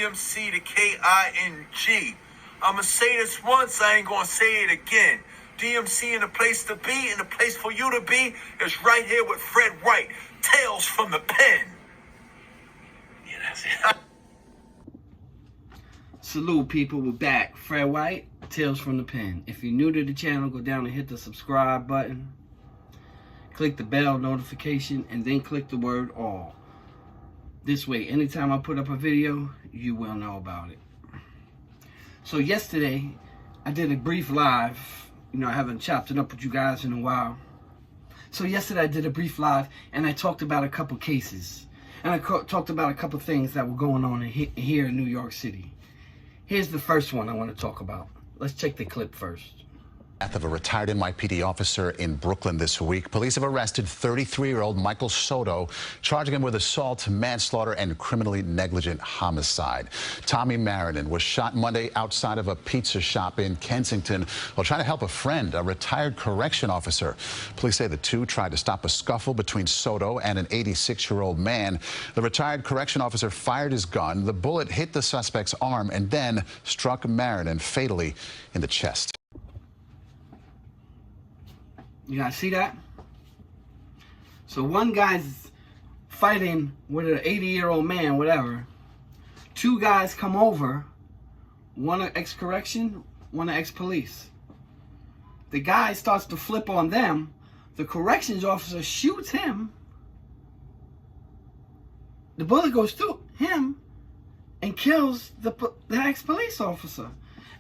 DMC to KING. I'ma say this once, I ain't gonna say it again. DMC in the place to be, and the place for you to be is right here with Fred White. Tales from the pen. Yeah, that's it. Salute, people, we're back. Fred White, Tales from the Pen. If you're new to the channel, go down and hit the subscribe button. Click the bell notification and then click the word all. This way, anytime I put up a video, you will know about it. So yesterday, I did a brief live. You know, I haven't chopped it up with you guys in a while. So yesterday I did a brief live and I talked about a couple cases. And I talked about a couple things that were going on here in New York City. Here's the first one I want to talk about. Let's check the clip first. Death of a retired NYPD officer in Brooklyn this week. Police have arrested 33-year-old Michael Soto, charging him with assault, manslaughter, and criminally negligent homicide. Tommy Marinan was shot Monday outside of a pizza shop in Kensington while trying to help a friend, a retired correction officer. Police say the two tried to stop a scuffle between Soto and an 86-year-old man. The retired correction officer fired his gun. The bullet hit the suspect's arm and then struck Marinan fatally in the chest. You guys see that? So one guy's fighting with an 80-year-old man, whatever. Two guys come over, one an ex-correction, one an ex-police. The guy starts to flip on them. The corrections officer shoots him. The bullet goes through him and kills the ex-police officer.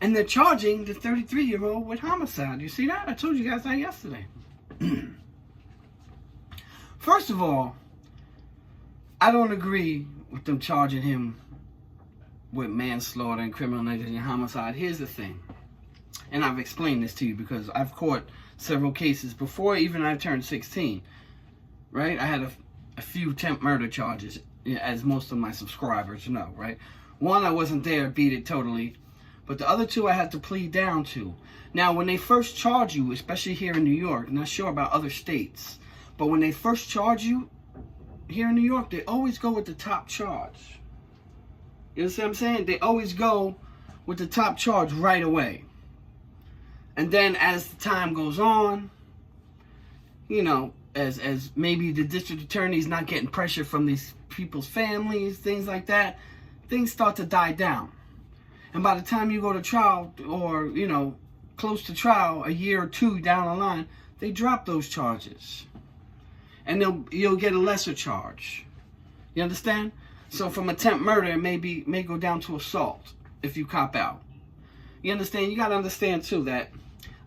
And they're charging the 33-year-old with homicide. You see that? I told you guys that yesterday. First of all, I don't agree with them charging him with manslaughter and criminal negligent homicide. Here's the thing. And I've explained this to you because I've caught several cases before even I turned 16. Right? I had a few attempt murder charges, as most of my subscribers know, right? One, I wasn't there, beat it totally. But the other two I had to plead down to. Now, when they first charge you, especially here in New York, not sure about other states, but when they first charge you here in New York, they always go with the top charge. You understand what I'm saying? They always go with the top charge right away. And then as the time goes on, you know, as maybe the district attorney's not getting pressure from these people's families, things like that, things start to die down. And by the time you go to trial, or, you know, close to trial, a year or two down the line, they drop those charges. And you'll get a lesser charge. You understand? So from attempt murder, it may go down to assault if you cop out. You understand? You got to understand, too, that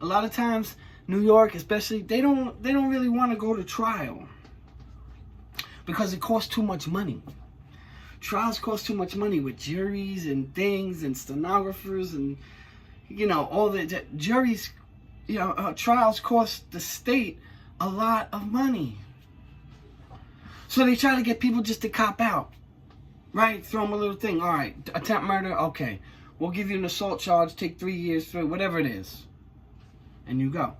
a lot of times, New York especially, they don't really want to go to trial. Because it costs too much money. Trials cost too much money with juries and things and stenographers and, you know, all the juries, you know, trials cost the state a lot of money. So they try to get people just to cop out, right? Throw them a little thing. All right, attempt murder, okay. We'll give you an assault charge, take 3 years for whatever it is. And you go.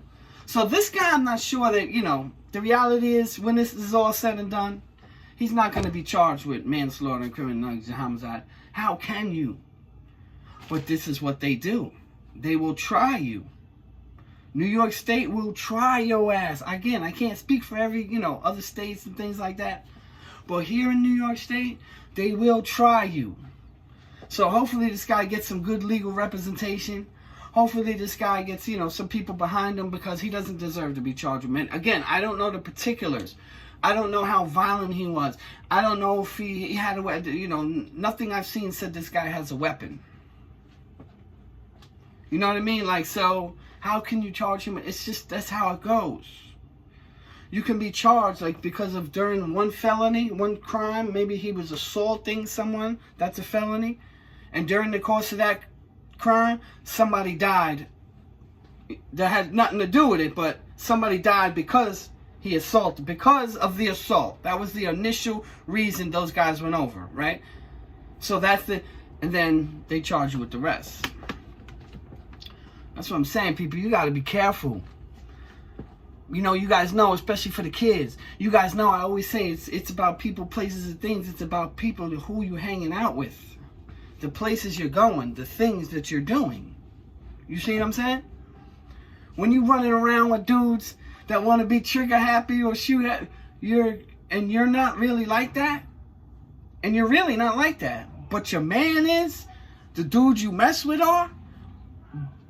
So this guy, I'm not sure that, you know, the reality is when this is all said and done, he's not going to be charged with manslaughter and criminal negligent homicide. How can you? But this is what they do. They will try you. New York State will try your ass. Again, I can't speak for every, you know, other states and things like that. But here in New York State, they will try you. So hopefully this guy gets some good legal representation. Hopefully this guy gets, you know, some people behind him because he doesn't deserve to be charged with men. Again, I don't know the particulars. I don't know how violent he was. I don't know if he had a weapon. You know, nothing I've seen said this guy has a weapon. You know what I mean? Like, so how can you charge him? It's just, that's how it goes. You can be charged, like, because of during one felony, one crime, maybe he was assaulting someone, that's a felony. And during the course of that crime, somebody died. That had nothing to do with it, but somebody died because he assaulted, because of the assault. That was the initial reason those guys went over, right? So that's the, and then they charge you with the rest. That's what I'm saying, people. You got to be careful. You know, you guys know, especially for the kids. You guys know, I always say it's about people, places, and things. It's about people who you're hanging out with. the places you're going, the things that you're doing. You see what I'm saying? When you running around with dudes that want to be trigger happy or shoot at you're not really like that, and you're really not like that, but your man is, the dudes you mess with are,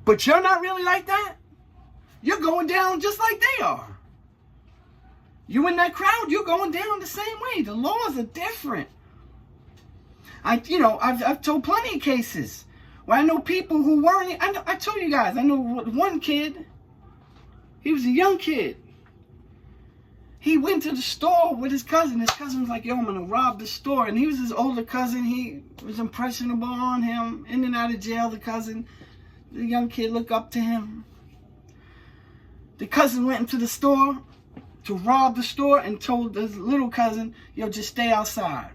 but you're not really like that, you're going down just like they are. You in that crowd, you're going down the same way. The laws are different. I've told plenty of cases where I know people who weren't. I told you guys, I know one kid. He was a young kid. He went to the store with his cousin. His cousin was like, yo, I'm going to rob the store. And he was his older cousin. He was impressionable on him. In and out of jail, the young kid looked up to him. The cousin went into the store to rob the store and told his little cousin, yo, just stay outside.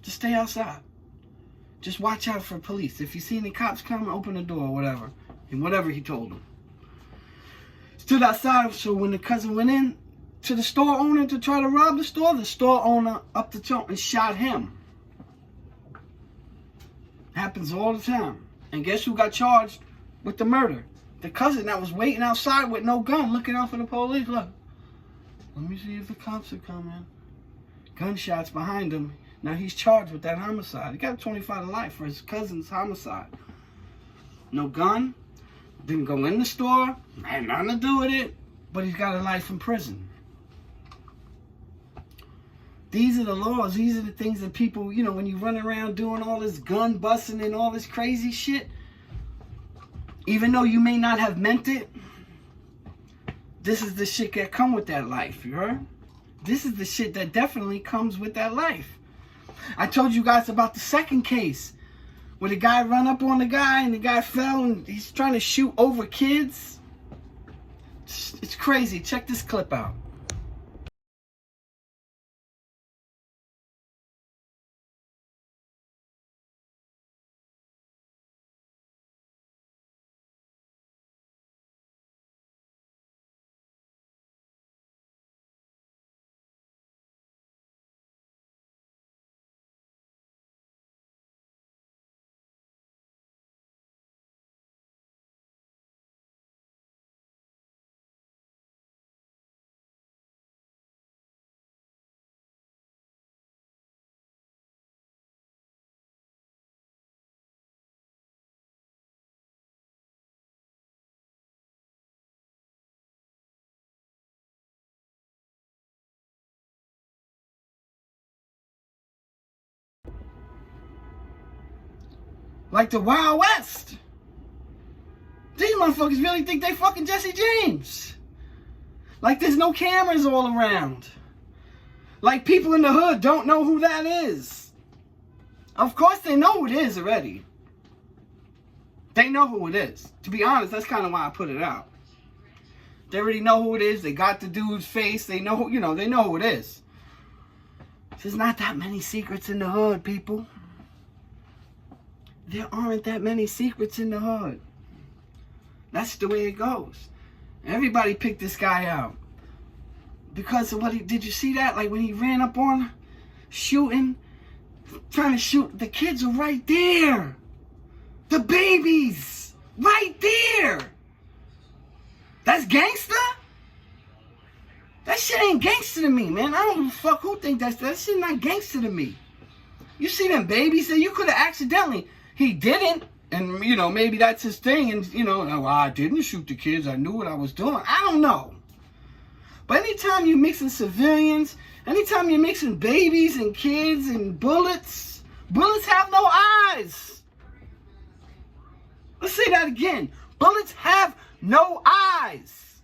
Just stay outside. Just watch out for police. If you see any cops come, open the door, whatever. And whatever he told him. Stood outside, so when the cousin went in to the store owner to try to rob the store owner up the trunk and shot him. Happens all the time. And guess who got charged with the murder? The cousin that was waiting outside with no gun, looking out for the police. Look, let me see if the cops are coming. Gunshots behind him. Now he's charged with that homicide. He got 25 to life for his cousin's homicide. No gun. Didn't go in the store. Had nothing to do with it. But he's got a life in prison. These are the laws. These are the things that people, when you run around doing all this gun busting and all this crazy shit, even though you may not have meant it, this is the shit that come with that life, you heard? This is the shit that definitely comes with that life. I told you guys about the second case where the guy run up on the guy and the guy fell and he's trying to shoot over kids. It's crazy. Check this clip out. Like the Wild West. These motherfuckers really think they fucking Jesse James. Like there's no cameras all around. Like people in the hood don't know who that is. Of course they know who it is already. They know who it is. To be honest, that's kind of why I put it out. They already know who it is. They got the dude's face. They know who, they know who it is. There's not that many secrets in the hood, people. There aren't that many secrets in the hood. That's the way it goes. Everybody picked this guy out because of what he did. You see that? Like when he ran up on shooting, trying to shoot. The kids are right there. The babies right there. That's gangster? That shit ain't gangster to me, man. I don't give a fuck who think that shit not gangster to me. You see them babies that you could have accidentally. He didn't, and maybe that's his thing, and well, I didn't shoot the kids, I knew what I was doing. I don't know. But anytime you're mixing civilians, anytime you're mixing babies and kids and bullets have no eyes. Let's say that again. Bullets have no eyes.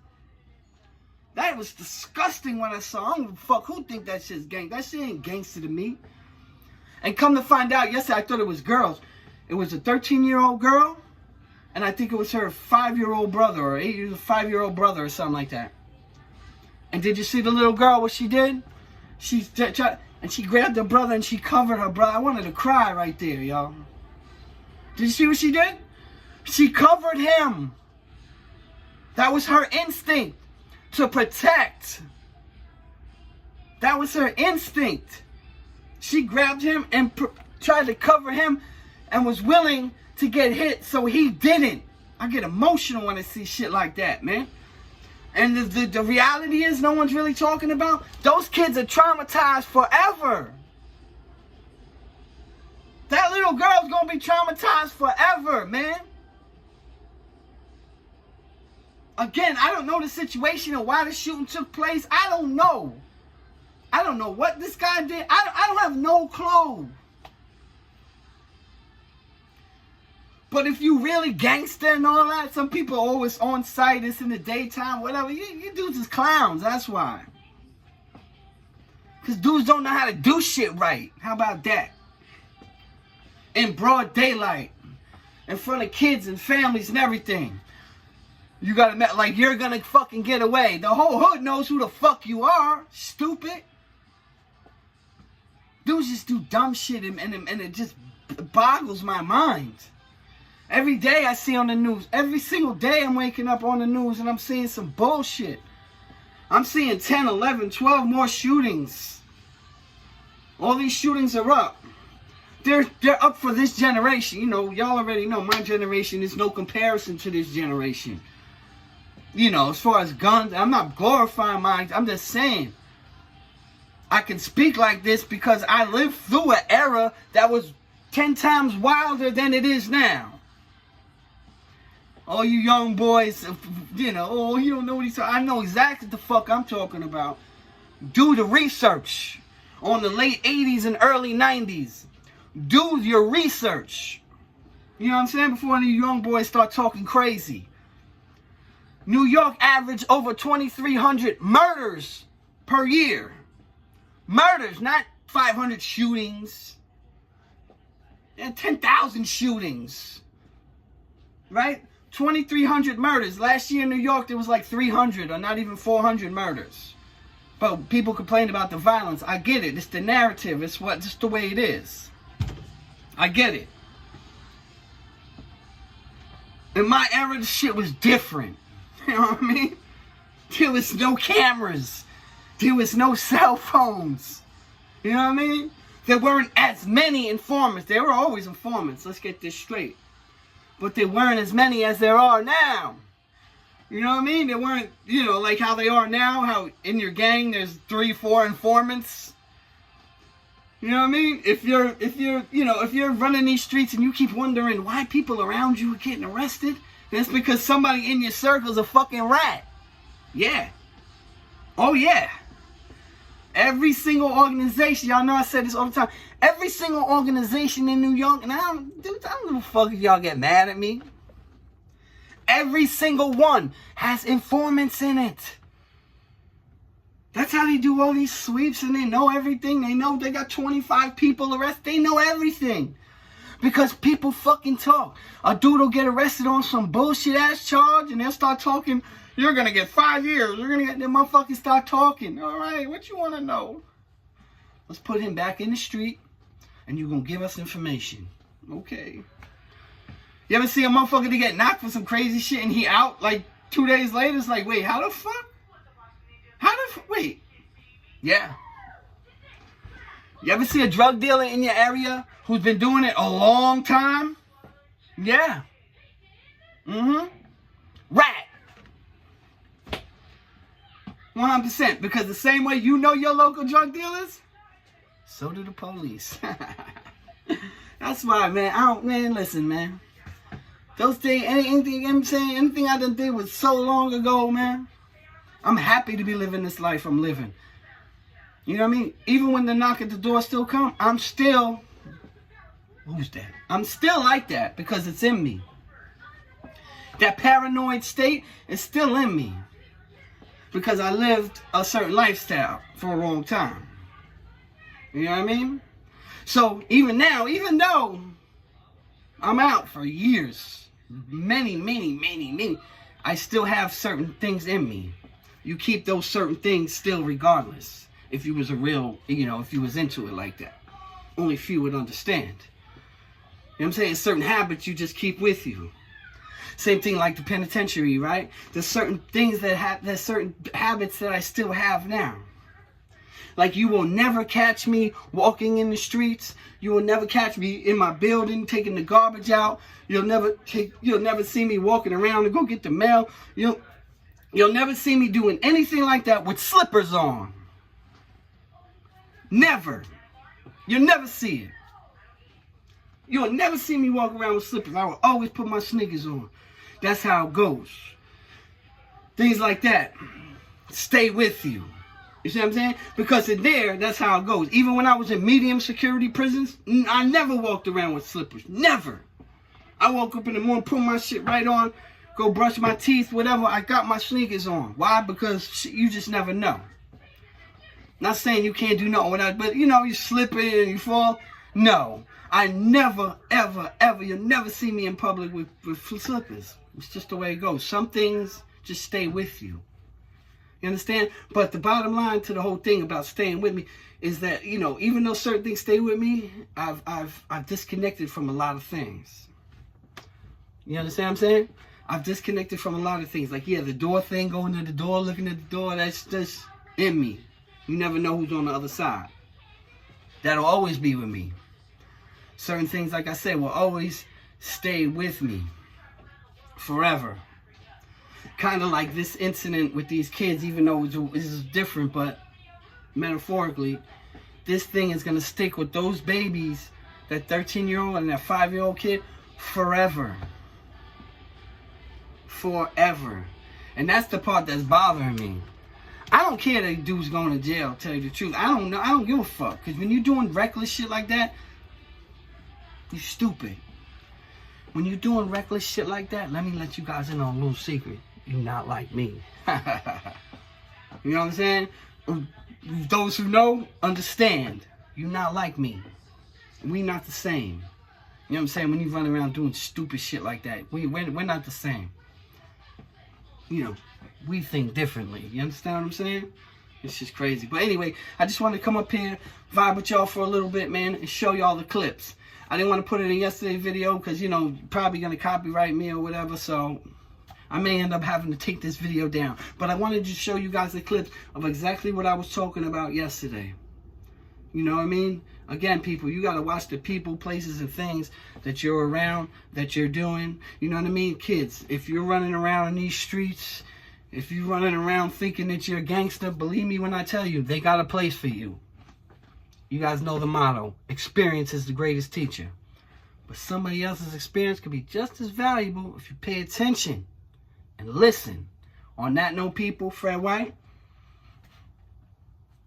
That was disgusting when I saw. I don't give a fuck who think that shit's gang. That shit ain't gangster to me. And come to find out, yesterday I thought it was girls. It was a 13-year-old girl, and I think it was her 5-year-old brother or 5-year-old brother or something like that. And did you see the little girl, what she did? She grabbed her brother and she covered her brother. I wanted to cry right there, y'all. Did you see what she did? She covered him. That was her instinct to protect. That was her instinct. She grabbed him and tried to cover him. and was willing to get hit so he didn't. I get emotional when I see shit like that, man. And the reality is no one's really talking about. Those kids are traumatized forever. That little girl's gonna be traumatized forever, man. Again, I don't know the situation or why the shooting took place. I don't know. I don't know what this guy did. I don't have no clue. But if you really gangster and all that, some people are always on site, it's in the daytime, whatever. You dudes is clowns, that's why. Because dudes don't know how to do shit right. How about that? In broad daylight. In front of kids and families and everything. You gotta admit, like, you're gonna fucking get away. The whole hood knows who the fuck you are, stupid. Dudes just do dumb shit and it just boggles my mind. Every day I see on the news, every single day I'm waking up on the news and I'm seeing some bullshit. I'm seeing 10, 11, 12 more shootings. All these shootings are up. They're up for this generation. You know, y'all already know my generation is no comparison to this generation. You know, as far as guns, I'm not glorifying mine. I'm just saying. I can speak like this because I lived through an era that was 10 times wilder than it is now. All you young boys, you know, oh, you don't know what he's talking. I know exactly what the fuck I'm talking about. Do the research on the late 80s and early 90s. Do your research. You know what I'm saying? Before any young boys start talking crazy. New York averaged over 2,300 murders per year. Murders, not 500 shootings. And 10,000 shootings. Right? 2,300 murders. Last year in New York, there was like 300 or not even 400 murders. But people complain about the violence. I get it. It's the narrative. It's just the way it is. I get it. In my era, the shit was different. You know what I mean? There was no cameras. There was no cell phones. You know what I mean? There weren't as many informants. There were always informants. Let's get this straight. But there weren't as many as there are now. You know what I mean? There weren't, you know, like how they are now, how in your gang there's 3, 4 informants. You know what I mean? If you're running these streets and you keep wondering why people around you are getting arrested, that's because somebody in your circle is a fucking rat. Yeah. Oh yeah. Every single organization, y'all know I said this all the time. Every single organization in New York, and I don't give a fuck if y'all get mad at me. Every single one has informants in it. That's how they do all these sweeps and they know everything. They know they got 25 people arrested. They know everything. Because people fucking talk. A dude will get arrested on some bullshit ass charge and they'll start talking. You're going to get 5 years. You're going to get them motherfuckers start talking. All right, what you want to know? Let's put him back in the street and you're going to give us information. Okay. You ever see a motherfucker to get knocked for some crazy shit and he out like 2 days later? It's like, wait, how the fuck? Wait. Yeah. You ever see a drug dealer in your area who's been doing it a long time? Yeah. Rat. 100%. Because the same way you know your local drug dealers, so do the police. That's why, man. Listen, man. Those things, anything I'm saying, anything I done did was so long ago, man. I'm happy to be living this life I'm living. You know what I mean? Even when the knock at the door still come, I'm still, who's that? I'm still like that because it's in me. That paranoid state is still in me because I lived a certain lifestyle for a long time. You know what I mean? So even now, even though I'm out for years, many, I still have certain things in me. You keep those certain things still regardless. If you was a real, if you was into it like that. Only few would understand. You know what I'm saying? Certain habits you just keep with you. Same thing like the penitentiary, right? There's certain things there's certain habits that I still have now. Like, you will never catch me walking in the streets. You will never catch me in my building taking the garbage out. You'll never see me walking around to go get the mail. You'll never see me doing anything like that with slippers on. Never. You'll never see it. You'll never see me walk around with slippers. I will always put my sneakers on. That's how it goes. Things like that stay with you. You see what I'm saying? Because in there, that's how it goes. Even when I was in medium security prisons, I never walked around with slippers. Never. I woke up in the morning, put my shit right on, go brush my teeth, whatever. I got my sneakers on. Why? Because you just never know. Not saying you can't do nothing, but you slip in and you fall. No. I never, ever, ever, you'll never see me in public with slippers. It's just the way it goes. Some things just stay with you. You understand? But the bottom line to the whole thing about staying with me is that, even though certain things stay with me, I've disconnected from a lot of things. You understand what I'm saying? I've disconnected from a lot of things. Like, the door thing, going to the door, looking at the door, that's just in me. You never know who's on the other side. That'll always be with me. Certain things, like I said, will always stay with me forever. Kind of like this incident with these kids, even though this is different, but metaphorically, this thing is going to stick with those babies, that 13-year-old and that 5-year-old kid, forever. Forever. And that's the part that's bothering me. I don't care that dude's going to jail, tell you the truth. I don't know. I don't give a fuck. Because when you're doing reckless shit like that, you're stupid. When you're doing reckless shit like that, let me let you guys in on a little secret. You're not like me. You know what I'm saying? Those who know, understand. You're not like me. We're not the same. You know what I'm saying? When you run around doing stupid shit like that, we're not the same. We think differently. You understand what I'm saying? It's just crazy. But anyway, I just wanted to come up here, vibe with y'all for a little bit, man, and show y'all the clips. I didn't want to put it in yesterday's video because, probably going to copyright me or whatever, so I may end up having to take this video down. But I wanted to show you guys the clips of exactly what I was talking about yesterday. You know what I mean? Again, people, you got to watch the people, places, and things that you're around, that you're doing. You know what I mean? Kids, if you're running around in these streets, if you're running around thinking that you're a gangster, believe me when I tell you, they got a place for you. You guys know the motto, experience is the greatest teacher. But somebody else's experience could be just as valuable if you pay attention and listen. On that note, people, Fred White,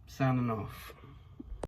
signing off.